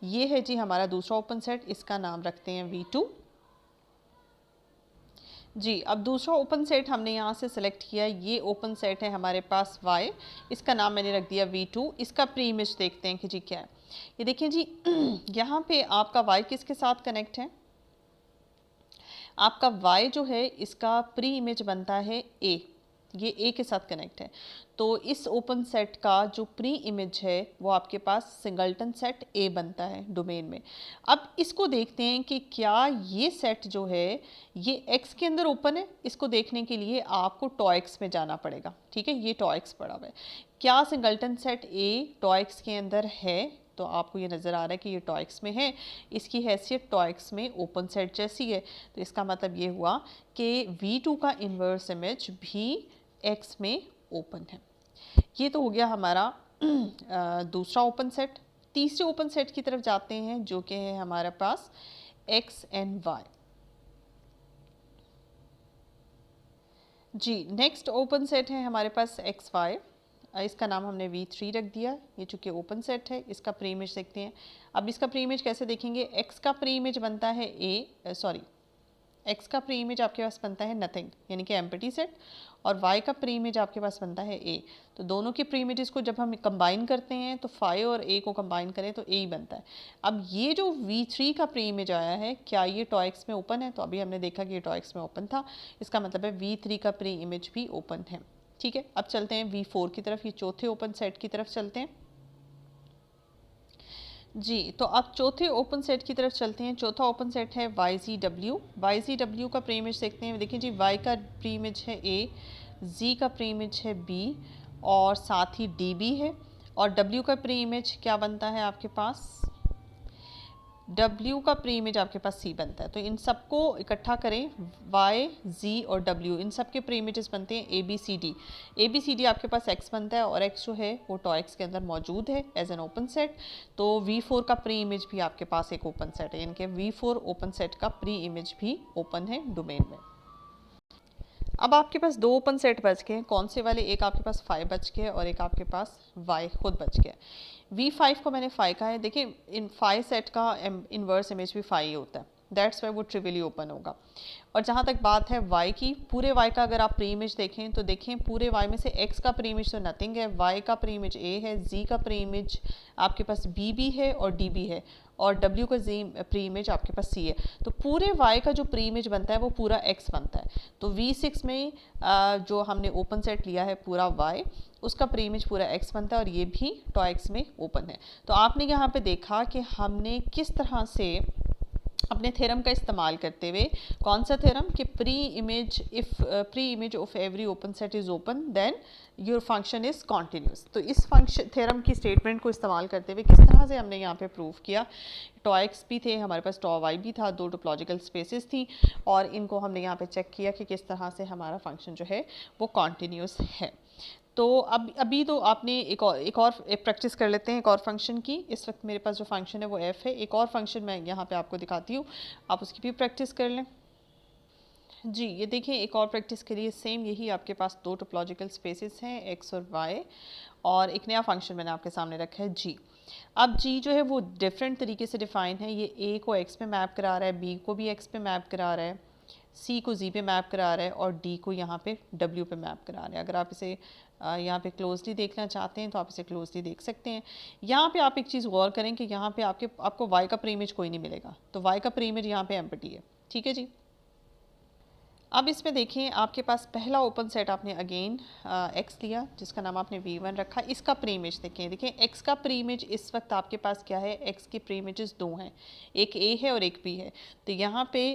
ये है जी हमारा दूसरा ओपन सेट, इसका नाम रखते हैं v2। जी, अब दूसरा ओपन सेट हमने यहाँ से सेलेक्ट किया, ये ओपन सेट है हमारे पास y, इसका नाम मैंने रख दिया v2। इसका प्री इमेज देखते हैं कि जी क्या है। ये देखिए जी यहाँ पे आपका y किसके साथ कनेक्ट है, आपका y जो है इसका प्री इमेज बनता है a, ये a के साथ कनेक्ट है। तो इस ओपन सेट का जो प्री इमेज है वो आपके पास सिंगल्टन सेट A बनता है डोमेन में। अब इसको देखते हैं कि क्या ये सेट जो है ये X के अंदर ओपन है। इसको देखने के लिए आपको टॉक्स में जाना पड़ेगा, ठीक है, ये टॉक्स पड़ा हुआ है। क्या सिंगल्टन सेट A टॉक्स के अंदर है, तो आपको ये नज़र आ रहा है कि ये टॉक्स में है, इसकी हैसियत टॉक्स में ओपन सेट जैसी है। तो इसका मतलब ये हुआ कि V2 का इन्वर्स इमेज भी X में ओपन है। ये तो हो गया हमारा दूसरा ओपन सेट। तीसरे ओपन सेट की तरफ जाते हैं जो कि है हमारे पास X एंड Y। जी, नेक्स्ट ओपन सेट है हमारे पास XY, इसका नाम हमने V3 रख दिया। ये चूँकि ओपन सेट है, इसका प्री इमेज देखते हैं। अब इसका प्री इमेज कैसे देखेंगे, X का प्री इमेज बनता है X का प्री इमेज आपके पास बनता है नथिंग, यानी कि एम्प्टी सेट, और Y का प्री इमेज आपके पास बनता है A। तो दोनों के प्री इमेजेस को जब हम कंबाइन करते हैं तो फाई और A को कंबाइन करें तो A ही बनता है। अब ये जो V3 का प्री इमेज आया है, क्या ये टॉक्स में ओपन है, तो अभी हमने देखा कि ये टॉक्स में ओपन था, इसका मतलब है V3 का प्री इमेज भी ओपन है। ठीक है, अब चलते हैं V4 की तरफ, ये चौथे ओपन सेट की तरफ चलते हैं। जी, तो अब चौथे ओपन सेट की तरफ चलते हैं। चौथा ओपन सेट है YZW का प्री इमेज देखते हैं। देखिए जी, Y का प्री इमेज है A, Z का प्री इमेज है B, और साथ ही DB है, और W का प्री इमेज क्या बनता है आपके पास, W का प्री इमेज आपके पास C बनता है। तो इन सबको इकट्ठा करें, Y, Z और W, इन सब के प्री इमेजेस बनते हैं ABCD। ABCD आपके पास X बनता है, और X जो है वो टॉक्स के अंदर मौजूद है एज एन ओपन सेट। तो V4 का प्री इमेज भी आपके पास एक ओपन सेट है, यानी कि V4 ओपन सेट का प्री इमेज भी ओपन है डोमेन में। अब आपके पास दो ओपन सेट बच गए, कौन से वाले, एक आपके पास 5 बच गया और एक आपके पास Y खुद बच गया। V5 को मैंने 5 कहा है, देखिए इन 5 सेट का इन्वर्स इमेज भी 5 ही होता है, दैट्स वाई वो ट्रिवियली ओपन होगा। और जहाँ तक बात है Y की, पूरे Y का अगर आप प्री इमेज देखें तो देखें पूरे Y में से X का प्री इमेज तो नथिंग है, Y का प्री इमेज A है, Z का प्री इमेज आपके पास B भी है और D भी है, और W का प्री इमेज आपके पास C है। तो पूरे Y का जो प्री इमेज बनता है वो पूरा X बनता है। तो V6 में जो हमने ओपन सेट लिया है पूरा Y, उसका प्री इमेज पूरा X बनता है, और ये भी टॉक्स में ओपन है। तो आपने यहाँ पे देखा कि हमने किस तरह से अपने थ्योरम का इस्तेमाल करते हुए, कौन सा थ्योरम, कि pre image of every open set is open then your function is continuous. तो इस फंक्शन थ्योरम की स्टेटमेंट को इस्तेमाल करते हुए किस तरह से हमने यहाँ पे प्रूव किया, टॉक्स भी थे हमारे पास, टॉ वाई भी था, दो टोपोलॉजिकल स्पेसेस थी, और इनको हमने यहाँ पे चेक किया कि किस तरह से हमारा फंक्शन जो है वो कॉन्टिन्यूस है। तो अब अभी तो आपने एक प्रैक्टिस कर लेते हैं एक और फंक्शन की। इस वक्त मेरे पास जो फंक्शन है वो f है, एक और फंक्शन मैं यहाँ पे आपको दिखाती हूँ, आप उसकी भी प्रैक्टिस कर लें। जी, ये देखिए एक और प्रैक्टिस के लिए सेम यही आपके पास दो टोपोलॉजिकल स्पेसेस हैं x और y, और एक नया फंक्शन मैंने आपके सामने रखा है g। अब g जो है वो डिफरेंट तरीके से डिफाइन है, ये a को x पे मैप करा रहा है, b को भी x पे मैप करा रहा है, C को Z पे मैप करा रहा है, और D को यहाँ पे W पे मैप करा रहा है। अगर आप इसे यहाँ पे क्लोजली देखना चाहते हैं तो आप इसे क्लोजली देख सकते हैं। यहाँ पे आप एक चीज़ गौर करें कि यहाँ पे आपको Y का प्री इमेज कोई नहीं मिलेगा, तो Y का प्री इमेज यहाँ पे एम्प्टी है। ठीक है जी। अब इसमें देखें आपके पास पहला ओपन सेट आपने अगेन x लिया, जिसका नाम आपने v1 रखा। इसका प्री इमेज देखें x का प्री इमेज इस वक्त आपके पास क्या है, x के प्री इमेजेस दो हैं, एक a है और एक b है। तो यहाँ पे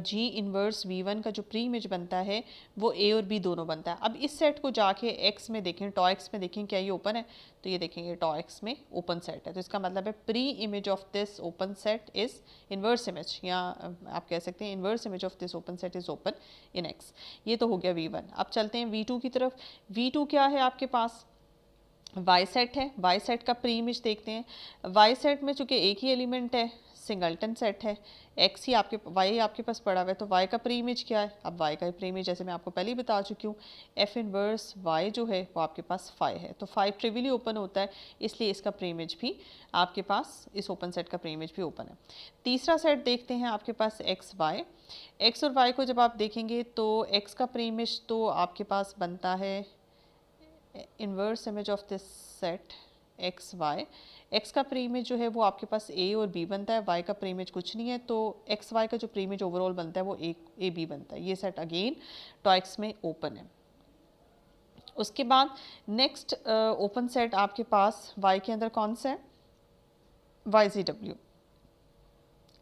g इनवर्स v1 का जो प्री इमेज बनता है वो a और b दोनों बनता है। अब इस सेट को जाके x में देखें, टॉक्स में देखें क्या ये ओपन है, तो ये देखेंगे टॉक्स में ओपन सेट है। तो इसका मतलब है pre image of this open set is inverse image, या आप कह सकते हैं inverse image of this open set is open in x। ये तो हो गया v1। अब चलते हैं v2 की तरफ। v2 क्या है आपके पास, y सेट है, y सेट का प्री इमेज देखते हैं। y सेट में चूंकि एक ही एलिमेंट है, सिंगल्टन सेट है, एक्स ही आपके वाई आपके पास पड़ा हुआ है, तो वाई का प्री इमेज क्या है? अब वाई का प्री इमेज जैसे मैं आपको पहले ही बता चुकी हूँ, एफ इनवर्स वाई जो है वो आपके पास 5 है, तो 5 ट्रिवियली ओपन होता है, इसलिए इसका प्री इमेज भी आपके पास, इस ओपन सेट का प्री इमेज भी ओपन है। तीसरा सेट देखते हैं आपके पास एक्स वाई। एक्स और वाई को जब आप देखेंगे तो एक्स का प्री इमेज तो आपके पास बनता है inverse image of this set X Y. X का प्री इमेज जो है वो आपके पास ए और बी बनता है, वाई का प्री इमेज कुछ नहीं है, तो एक्स वाई का जो प्री इमेज ओवरऑल बनता है वो ए बी बनता है। ये सेट अगेन टॉक्स में ओपन है। उसके बाद नेक्स्ट ओपन सेट आपके पास वाई के अंदर कौन सा है? वाई जी डब्ल्यू।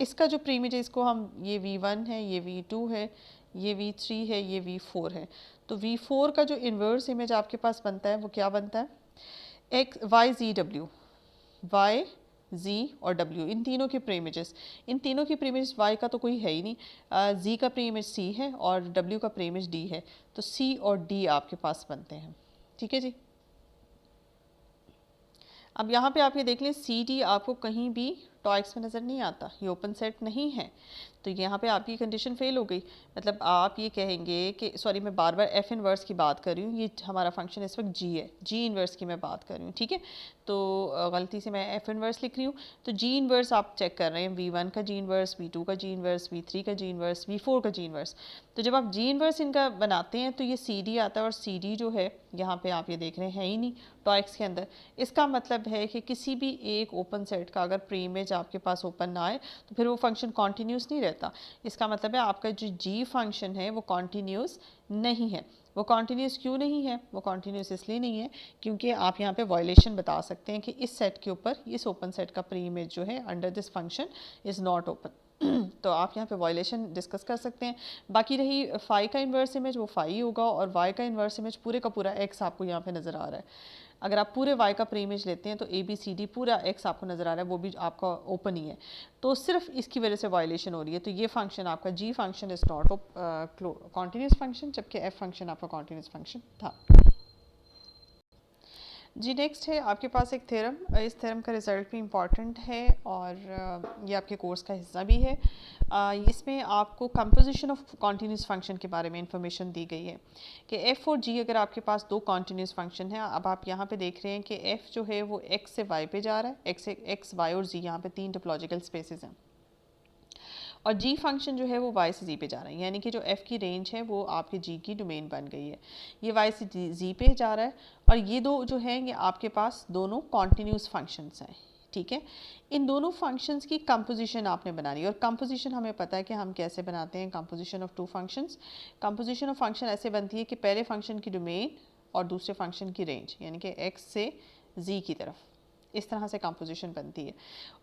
इसका जो प्री इमेज है, इसको हम, ये V1 है, ये V2 है, ये V3 है, ये V4 है, तो V4 का जो इन्वर्स इमेज आपके पास बनता है वो क्या बनता है? एक्स वाई जी डब्ल्यू, वाई जी और डब्ल्यू, इन तीनों के प्री इमेजेस, इन तीनों की प्री इमेज वाई का तो कोई है ही नहीं, जी का प्री इमेज सी है और डब्ल्यू का प्री इमेज डी है, तो सी और डी आपके पास बनते हैं। ठीक है जी। अब यहाँ पे आप ये देख लें, सी डी आपको कहीं भी टॉक्स में नज़र नहीं आता, ये ओपन सेट नहीं है, तो यहाँ पे आपकी कंडीशन फेल हो गई। मतलब आप ये कहेंगे कि, सॉरी मैं बार बार एफ इनवर्स की बात कर रही हूँ, ये हमारा फंक्शन इस वक्त जी है, जी इनवर्स की मैं बात कर रही हूँ, ठीक है, तो गलती से मैं एफ इनवर्स लिख रही हूँ। तो जी इनवर्स आप चेक कर रहे हैं, V1 का जी इनवर्स, V2 का जी इनवर्स, V3 का जी इनवर्स, V4 का जी इनवर्स, तो जब आप जी इनवर्स इनका बनाते हैं तो ये सी डी आता है, और सी डी जो है यहाँ पे आप ये देख रहे हैं है ही नहीं टॉक्स के अंदर। इसका मतलब है कि किसी भी एक ओपन सेट का अगर प्री इमेज आपके पास ओपन ना आए तो फिर वो फंक्शन कॉन्टीन्यूस नहीं रहता। इसका मतलब है आपका जो जी फंक्शन है वो कॉन्टीन्यूस नहीं है। वो कॉन्टीन्यूस क्यों नहीं है? वो कॉन्टीन्यूस इसलिए नहीं है क्योंकि आप यहाँ पे वायलेशन बता सकते हैं कि इस सेट के ऊपर, इस ओपन सेट का प्री इमेज जो है under this function is not open. तो आप यहाँ पे वायलेशन डिस्कस कर सकते हैं। बाकी रही फाई का इन्वर्स इमेज, वो फाई होगा, और वाई का इन्वर्स इमेज पूरे का पूरा एक्स आपको यहाँ पे नज़र आ रहा है। अगर आप पूरे y का प्री इमेज लेते हैं तो ए बी सी डी पूरा x आपको नज़र आ रहा है, वो भी आपका ओपन ही है, तो सिर्फ इसकी वजह से वायलेशन हो रही है। तो ये फंक्शन आपका g function is not continuous function, जबकि f फंक्शन आपका कॉन्टीन्यूस फंक्शन था। जी नेक्स्ट है आपके पास एक थ्योरम, इस थ्योरम का रिजल्ट भी इम्पॉर्टेंट है और ये आपके कोर्स का हिस्सा भी है। इसमें आपको कंपोजिशन ऑफ कॉन्टीन्यूस फंक्शन के बारे में इंफॉर्मेशन दी गई है कि f और g अगर आपके पास दो कॉन्टीन्यूस फंक्शन है, अब आप यहाँ पे देख रहे हैं कि f जो है वो x से y पे जा रहा है, x y और z यहाँ पे तीन टोपोलॉजिकल स्पेसेस हैं, और g फंक्शन जो है वो y से z पे जा रहा है, यानी कि जो f की रेंज है वो आपके g की डोमेन बन गई है। ये y से z पे जा रहा है, और ये दो जो हैं ये आपके पास दोनों कॉन्टीन्यूस फंक्शंस हैं। ठीक है, इन दोनों फंक्शंस की कंपोजिशन आपने बनानी है, और कंपोजिशन हमें पता है कि हम कैसे बनाते हैं। Composition of two functions, composition of function ऐसे बनती है कि पहले फंक्शन की डोमेन और दूसरे फंक्शन की रेंज, यानी कि x से z की तरफ, इस तरह से कंपोजिशन बनती है,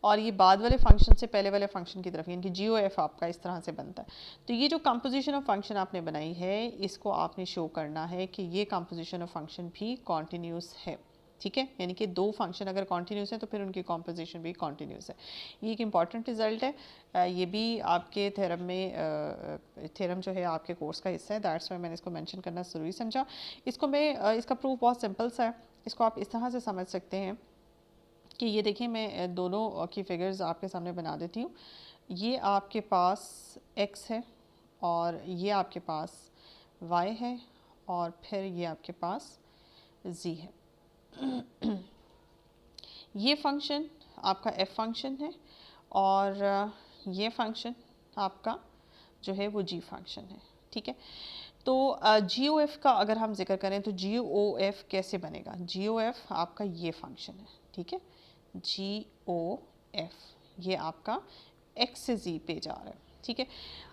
और ये बाद वाले फंक्शन से पहले वाले फंक्शन की तरफ, यानी कि जी ओ एफ आपका इस तरह से बनता है। तो ये जो कंपोजिशन ऑफ फंक्शन आपने बनाई है, इसको आपने शो करना है कि ये कंपोजिशन ऑफ फंक्शन भी कॉन्टीन्यूस है। ठीक है, यानी कि दो फंक्शन अगर कॉन्टीन्यूस है तो फिर उनकी कॉम्पोजिशन भी कॉन्टीन्यूस है। ये एक इंपॉर्टेंट रिजल्ट है, ये भी आपके थ्योरम में, थ्योरम जो है आपके कोर्स का हिस्सा है, दैट्स वाई मैंने इसको मेंशन करना ज़रूरी समझा। इसको मैं, इसका प्रूफ बहुत सिंपल सा है, इसको आप इस तरह से समझ सकते हैं कि ये देखिए, मैं दोनों की फिगर्स आपके सामने बना देती हूँ। ये आपके पास x है और ये आपके पास y है, और फिर ये आपके पास z है। ये फंक्शन आपका f फंक्शन है, और ये फंक्शन आपका जो है वो g फंक्शन है। ठीक है, तो जी ओ एफ का अगर हम जिक्र करें तो जी ओ एफ कैसे बनेगा? जी ओ एफ आपका ये फंक्शन है। ठीक है, जी ओ एफ ये आपका x से z पे जा रहा है। ठीक है,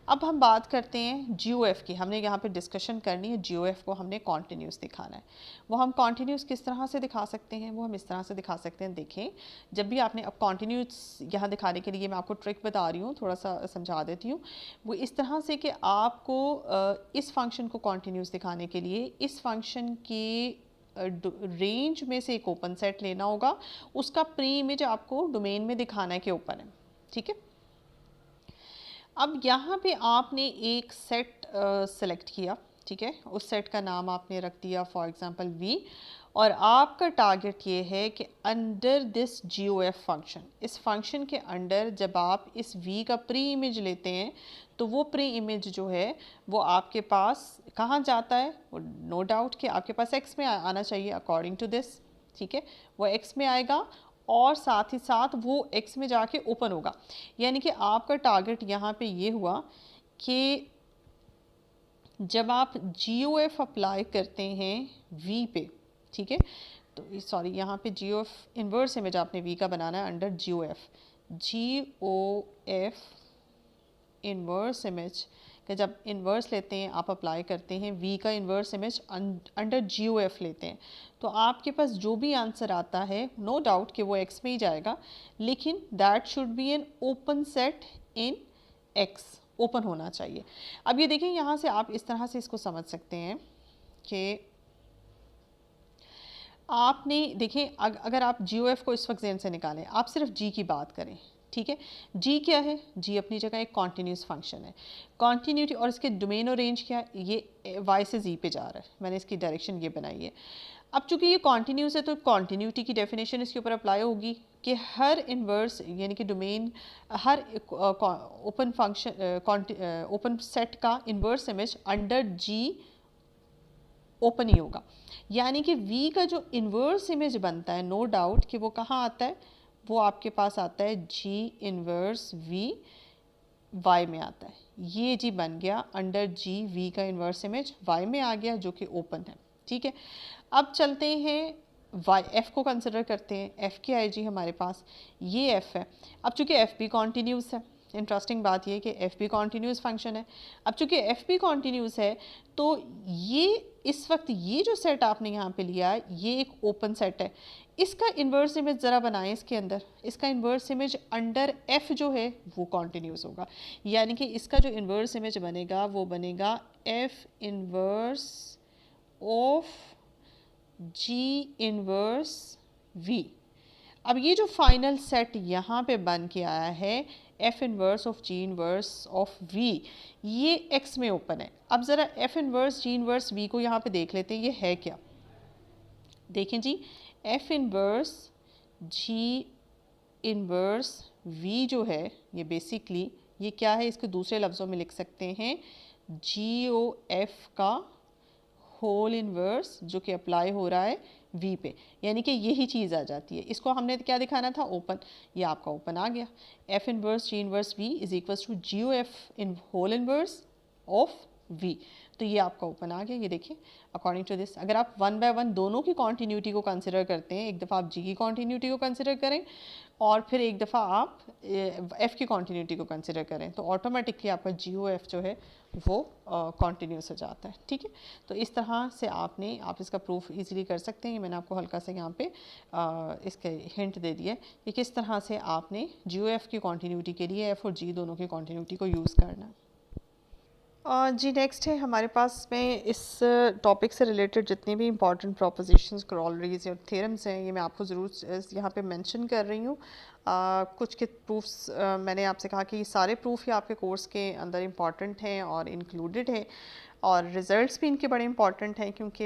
अब हम बात करते हैं जी ओ एफ की। हमने यहाँ पे डिस्कशन करनी है, जी ओ एफ को हमने कॉन्टीन्यूस दिखाना है। वो हम कॉन्टीन्यूस किस तरह से दिखा सकते हैं? वो हम इस तरह से दिखा सकते हैं। देखें, जब भी आपने, अब कॉन्टीन्यूस यहाँ दिखाने के लिए मैं आपको ट्रिक बता रही हूँ, थोड़ा सा समझा देती हूँ। वो इस तरह से कि आपको इस फंक्शन को कॉन्टीन्यूस दिखाने के लिए इस फंक्शन की रेंज में से एक ओपन सेट लेना होगा, उसका प्री इमेज आपको डोमेन में दिखाना है कि ओपन है। ठीक है, अब यहाँ पे आपने एक सेट सेलेक्ट किया। ठीक है, उस सेट का नाम आपने रख दिया फॉर एग्जांपल v, और आपका टारगेट ये है कि अंडर दिस GOF फंक्शन, इस फंक्शन के अंडर जब आप इस V का प्री इमेज लेते हैं तो वो प्री इमेज जो है वो आपके पास कहाँ जाता है, वो नो डाउट कि आपके पास X में आना चाहिए अकॉर्डिंग टू दिस, ठीक है, वो X में आएगा और साथ ही साथ वो X में जाके ओपन होगा। यानी कि आपका टारगेट यहाँ पे ये हुआ कि जब आप GOF अप्लाई करते हैं V पे, ठीक है, तो सॉरी यहाँ पे GOF इन्वर्स इमेज आपने V का बनाना है अंडर GOF इन्वर्स इमेज कि जब इन्वर्स लेते हैं आप अप्लाई करते हैं V का इन्वर्स इमेज अंडर GOF लेते हैं तो आपके पास जो भी आंसर आता है नो डाउट कि वो X में ही जाएगा, लेकिन that should be an open set in X, open होना चाहिए। अब ये देखें यहाँ से आप इस तरह से इसको समझ सकते हैं कि आपने देखें अगर आप GOF को इस वक्त ज़हन से निकालें, आप सिर्फ G की बात करें, ठीक है, G क्या है, G अपनी जगह एक कॉन्टीन्यूस फंक्शन है, कॉन्टीन्यूटी, और इसके डोमेन और रेंज क्या है, ये Y से Z पे जा रहा है, मैंने इसकी डायरेक्शन ये बनाई है। अब चूंकि ये कॉन्टीन्यूस है तो कॉन्टीन्यूटी की डेफिनेशन इसके ऊपर अप्लाई होगी कि हर इन्वर्स यानी कि डोमेन हर ओपन फंक्शन ओपन सेट का inverse image under G open ही होगा। यानी कि V का जो इन्वर्स इमेज बनता है नो डाउट कि वो कहाँ आता है, वो आपके पास आता है G इन्वर्स V Y में आता है। ये जी बन गया अंडर G V का इन्वर्स इमेज Y में आ गया जो कि ओपन है, ठीक है। अब चलते हैं F को कंसिडर करते हैं। F क्या है जी हमारे पास, ये F है। अब चूंकि F भी कॉन्टीन्यूस है, इंटरेस्टिंग बात ये कि F भी कॉन्टीन्यूस फंक्शन है। अब चूंकि F भी कॉन्टीन्यूस है तो ये इस वक्त ये जो सेट आपने यहाँ पे लिया है ये एक ओपन सेट है। इसका इन्वर्स इमेज ज़रा बनाएं इसके अंदर, इसका इन्वर्स इमेज अंडर F जो है वो कॉन्टीन्यूस होगा। यानी कि इसका जो इन्वर्स इमेज बनेगा वो बनेगा F inverse of G inverse V। अब ये जो फाइनल सेट यहाँ पे बन के आया है F inverse of G inverse of V, ये X में ओपन है। अब ज़रा F inverse G inverse V को यहाँ पे देख लेते हैं ये है क्या। देखें जी F inverse G inverse V जो है ये बेसिकली ये क्या है, इसको दूसरे लफ्ज़ों में लिख सकते हैं GOF का होल इन्वर्स जो कि अप्लाई हो रहा है V पे, यानी कि यही चीज़ आ जाती है। इसको हमने क्या दिखाना था, ओपन, ये आपका ओपन आ गया। F inverse G inverse V is equals to GOF in whole inverse of V, तो ये आपका ओपन आ गया। ये देखिए अकॉर्डिंग टू दिस अगर आप वन बाय वन दोनों की कॉन्टीन्यूटी को कंसिडर करते हैं, एक दफ़ा आप G की कॉन्टीन्यूटी को कंसिडर करें और फिर एक दफ़ा आप F की कॉन्टीन्यूटी को कंसिडर करें तो ऑटोमेटिकली आपका GOF जो है वो कॉन्टीन्यूस हो जाता है, ठीक है। तो इस तरह से आप इसका प्रूफ इजीली कर सकते हैं। मैंने आपको हल्का सा यहाँ पे इसके हिंट दे दिया कि किस तरह से आपने GOF की कॉन्टीन्यूटी के लिए F और G दोनों की कॉन्टीन्यूटी को यूज़ करना है। जी नेक्स्ट है हमारे पास में इस टॉपिक से रिलेटेड जितनी भी इंपॉर्टेंट प्रोपोजिशंस, क्रॉलरीज और थ्योरम्स हैं ये मैं आपको ज़रूर यहाँ पे मेंशन कर रही हूँ। कुछ के प्रूफ्स मैंने आपसे कहा कि ये सारे प्रूफ ही आपके कोर्स के अंदर इम्पॉर्टेंट हैं और इंक्लूडेड है और रिज़ल्ट्स भी इनके बड़े इंपॉर्टेंट हैं क्योंकि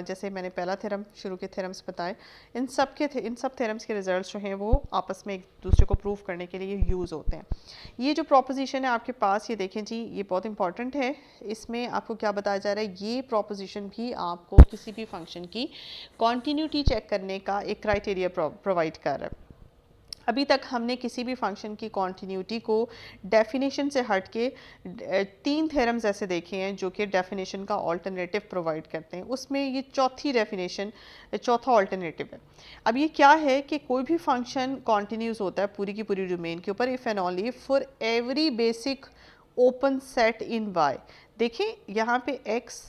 जैसे मैंने पहला थ्योरम शुरू के थ्योरम्स बताए, इन सब थ्योरम्स के रिज़ल्ट्स जो हैं वो आपस में एक दूसरे को प्रूव करने के लिए यूज़ होते हैं। ये जो प्रोपोजिशन है आपके पास ये देखें जी ये बहुत इंपॉर्टेंट है। इसमें आपको क्या बताया जा रहा है, ये प्रोपोजिशन भी आपको किसी भी फंक्शन की कॉन्टीन्यूटी चेक करने का एक क्राइटेरिया प्रोवाइड कर रहा है। अभी तक हमने किसी भी फंक्शन की कॉन्टीन्यूटी को डेफिनेशन से हट के 3 थ्योरम्स ऐसे देखे हैं जो कि डेफिनेशन का ऑल्टरनेटिव प्रोवाइड करते हैं, उसमें ये चौथा ऑल्टरनेटिव है। अब ये क्या है कि कोई भी फंक्शन कॉन्टीन्यूस होता है पूरी की पूरी डोमेन के ऊपर if and only for every basic open set in Y। देखें यहाँ पे X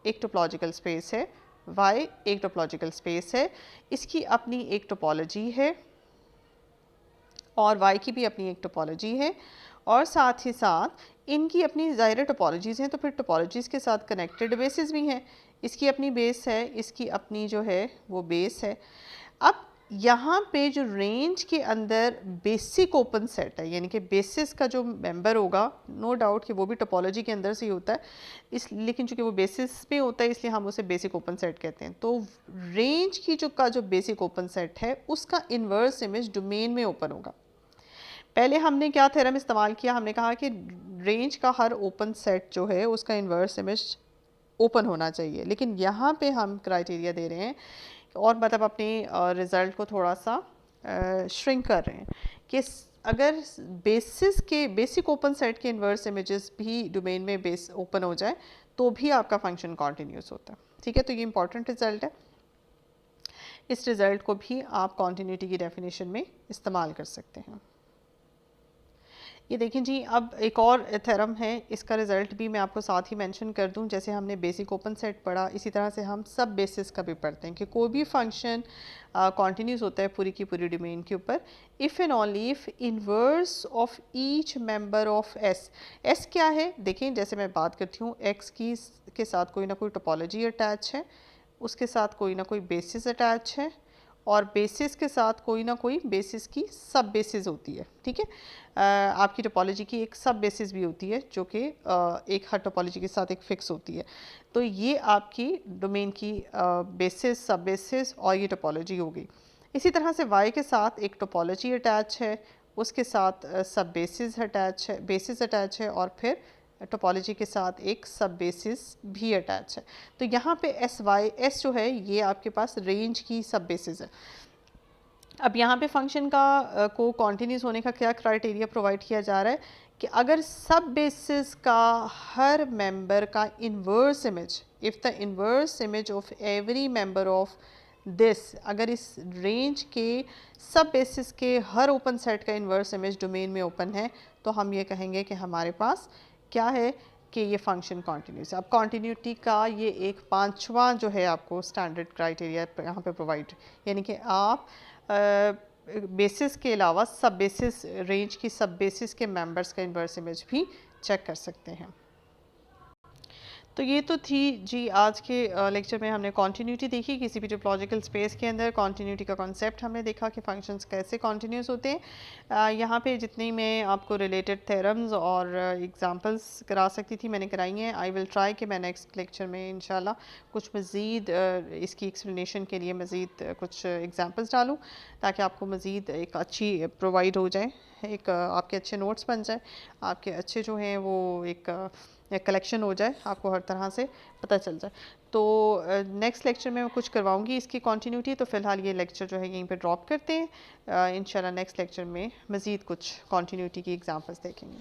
एक टोपोलॉजिकल स्पेस है, Y एक टोपोलॉजिकल स्पेस है, इसकी अपनी एक टोपोलॉजी है और Y की भी अपनी एक टोपोलॉजी है और साथ ही साथ इनकी अपनी ज़ाहिर टोपोलॉजीज़ हैं तो फिर टोपोलॉजीज़ के साथ कनेक्टेड बेसिस भी हैं। इसकी अपनी बेस है, इसकी अपनी जो है वो बेस है। अब यहाँ पे जो रेंज के अंदर बेसिक ओपन सेट है, यानी कि बेसिस का जो मेंबर होगा, नो डाउट कि वो भी टोपोलॉजी के अंदर से ही होता है, इस लेकिन चूंकि वो बेसिस पे होता है इसलिए हम उसे बेसिक ओपन सेट कहते हैं। तो रेंज की जो बेसिक ओपन सेट है उसका इन्वर्स इमेज डोमेन में ओपन होगा। पहले हमने क्या थ्योरम इस्तेमाल किया, हमने कहा कि रेंज का हर ओपन सेट जो है उसका इन्वर्स इमेज ओपन होना चाहिए, लेकिन यहाँ पे हम क्राइटेरिया दे रहे हैं और मतलब अपने रिज़ल्ट को थोड़ा सा श्रिंक कर रहे हैं कि अगर बेसिक ओपन सेट के इन्वर्स इमेजेस भी डोमेन में बेस ओपन हो जाए तो भी आपका फंक्शन कॉन्टीन्यूस होता है। ठीक है, तो ये इंपॉर्टेंट रिजल्ट है। इस रिज़ल्ट को भी आप कॉन्टीन्यूटी की डेफिनेशन में इस्तेमाल कर सकते हैं। ये देखें जी, अब एक और थ्योरम है, इसका रिज़ल्ट भी मैं आपको साथ ही मेंशन कर दूं। जैसे हमने बेसिक ओपन सेट पढ़ा, इसी तरह से हम सब बेसिस का भी पढ़ते हैं कि कोई भी फंक्शन कॉन्टीन्यूस होता है पूरी की पूरी डोमेन के ऊपर if and only if inverse of each member of S. S क्या है देखें, जैसे मैं बात करती हूँ एक्स की के साथ कोई ना कोई टोपोलॉजी अटैच है, उसके साथ कोई ना कोई बेसिस अटैच है, और बेसिस के साथ कोई ना कोई बेसिस की सब बेसिस होती है। ठीक है, आपकी टोपोलॉजी की एक सब बेसिस भी होती है जो कि एक हर टोपोलॉजी के साथ एक फिक्स होती है। तो ये आपकी डोमेन की बेसिस, सब बेसिस और ये टोपोलॉजी होगी। इसी तरह से वाई के साथ एक टोपोलॉजी अटैच है, उसके साथ सब बेसिस अटैच है और फिर टोपोलॉजी के साथ एक सब बेसिस भी अटैच है। तो यहाँ पे एस जो है ये आपके पास रेंज की सब बेसिस है। अब यहाँ पे फंक्शन का को कॉन्टीन्यूस होने का क्या क्राइटेरिया प्रोवाइड किया जा रहा है कि अगर सब बेसिस का हर मेंबर का inverse image, if the inverse image of every member of this, अगर इस रेंज के सब बेसिस के हर ओपन सेट का इन्वर्स इमेज डोमेन में ओपन है तो हम ये कहेंगे कि हमारे पास क्या है कि ये फंक्शन कॉन्टीन्यूस है। अब कॉन्टीन्यूटी का ये एक पांचवा जो है आपको स्टैंडर्ड क्राइटेरिया यहाँ पे प्रोवाइड, यानी कि आप बेसिस के अलावा सब बेसिस, रेंज की सब बेसिस के मेंबर्स का इन्वर्स इमेज भी चेक कर सकते हैं। तो ये तो थी जी आज के लेक्चर में हमने कॉन्टीन्यूटी देखी, किसी भी टोपोलॉजिकल स्पेस के अंदर कॉन्टीन्यूटी का कॉन्सेप्ट हमने देखा कि फंक्शंस कैसे कॉन्टीन्यूस होते हैं। यहाँ पे जितनी मैं आपको रिलेटेड थ्योरम्स और एग्जांपल्स करा सकती थी मैंने कराई हैं। आई विल ट्राई कि मैं नेक्स्ट लेक्चर में इंशाल्लाह कुछ मज़ीद इसकी एक्सप्लेनेशन के लिए मज़ीद कुछ एग्जांपल्स डालूँ ताकि आपको मज़ीद एक अच्छी प्रोवाइड हो जाए, एक आपके अच्छे नोट्स बन जाए, आपके अच्छे जो हैं वो एक कलेक्शन हो जाए, आपको हर तरह से पता चल जाए। तो नेक्स्ट लेक्चर में मैं कुछ करवाऊंगी इसकी कॉन्टीन्यूटी। तो फ़िलहाल ये लेक्चर जो है यहीं पे ड्रॉप करते हैं। इंशाल्लाह नेक्स्ट लेक्चर में मज़ीद कुछ कॉन्टीन्यूटी की एग्जांपल्स देखेंगे।